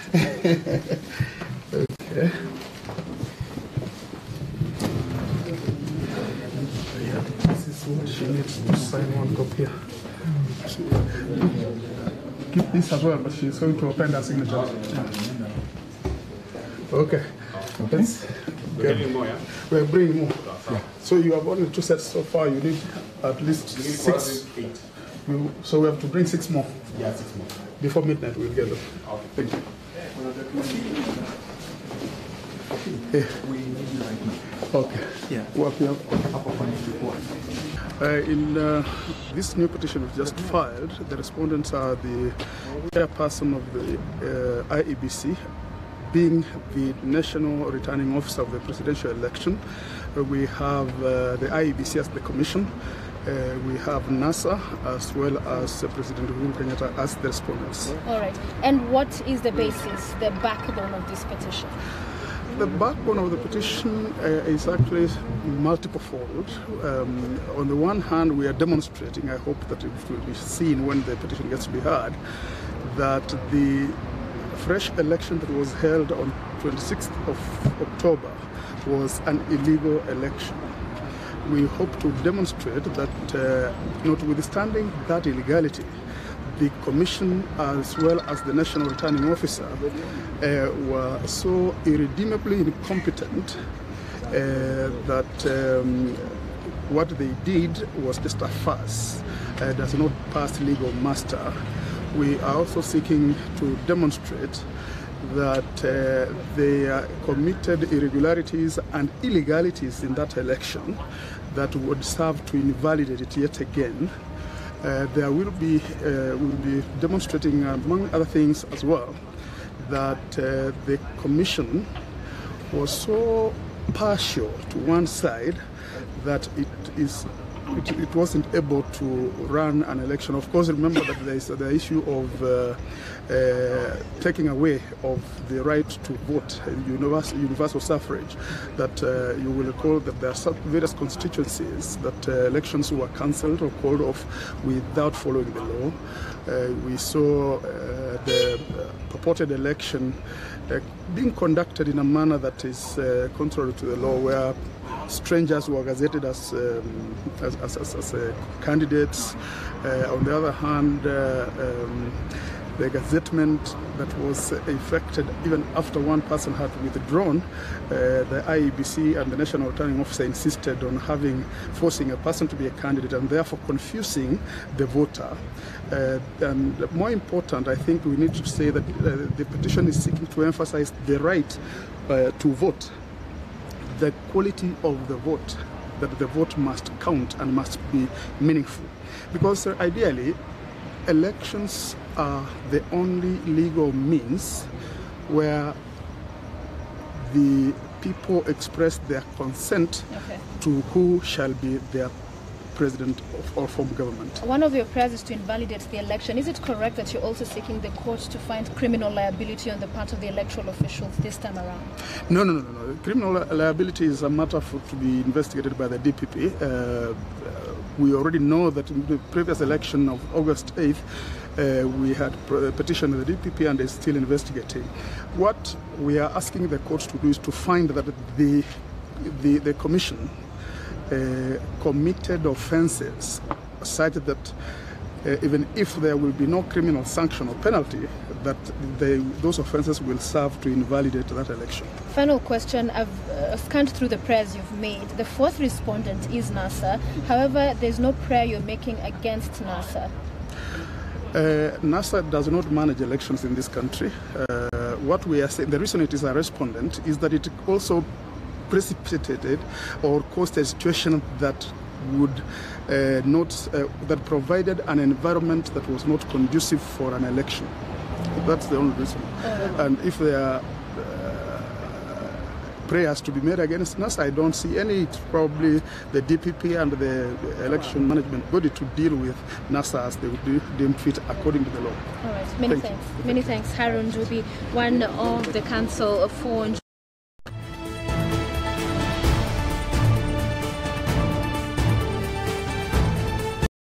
Okay. Yeah, this is what she needs to sign one copy. Keep this as well, but she's going to append her signature. Okay. Let's we're bringing more. Yeah. So you have only 2 sets so far. You need at least 6. So we have to bring 6 more. Yeah, 6 more. Before midnight, we'll get them. Okay. Thank you. Okay. Yeah. What we have? In this new petition we've just filed, the respondents are the chairperson of the IEBC, being the national returning officer of the presidential election. We have the IEBC as the commission. We have NASA as well as President Uhuru Kenyatta as the respondents. All right. And what is the basis, the backbone of this petition? The backbone of the petition is actually multiple-fold. On the one hand, we are demonstrating, I hope that it will be seen when the petition gets to be heard, that the fresh election that was held on 26th of October was an illegal election. We hope to demonstrate that notwithstanding that illegality, the Commission as well as the National Returning Officer were so irredeemably incompetent that what they did was just a farce, does not pass legal muster. We are also seeking to demonstrate that they committed irregularities and illegalities in that election that would serve to invalidate it yet again. There will be we'll be demonstrating, among other things as well, that the Commission was so partial to one side that it wasn't able to run an election. Of course, remember that there is the issue of taking away of the right to vote, universal suffrage, that you will recall that there are various constituencies that elections were cancelled or called off without following the law. We saw the purported election being conducted in a manner that is contrary to the law, where strangers were gazetted as candidates. On the other hand, the gazettement that was effected even after one person had withdrawn, the IEBC and the National Returning Officer insisted on forcing a person to be a candidate and therefore confusing the voter. And more important, I think we need to say that the petition is seeking to emphasize the right to vote, the quality of the vote, that the vote must count and must be meaningful. Because ideally, elections are the only legal means where the people express their consent to who shall be their president or form of government. One of your prayers is to invalidate the election. Is it correct that you're also seeking the court to find criminal liability on the part of the electoral officials this time around? No. Criminal liability is a matter to be investigated by the DPP. We already know that in the previous election of August 8th, we had petitioned the DPP and is still investigating. What we are asking the court to do is to find that the Commission committed offences such that even if there will be no criminal sanction or penalty, that those offences will serve to invalidate that election. Final question. I've scanned through the prayers you've made. The fourth respondent is NASA. However, there's no prayer you're making against NASA. NASA does not manage elections in this country. What we are saying, the reason it is a respondent is that it also precipitated or caused a situation that would that provided an environment that was not conducive for an election. That's the only reason. And if there are prayers to be made against us, I don't see any. It's probably the DPP and the election management body to deal with NASA as they would deem fit according to the law. All right. Many thanks. Many thanks. Harun Jubi, one of the council for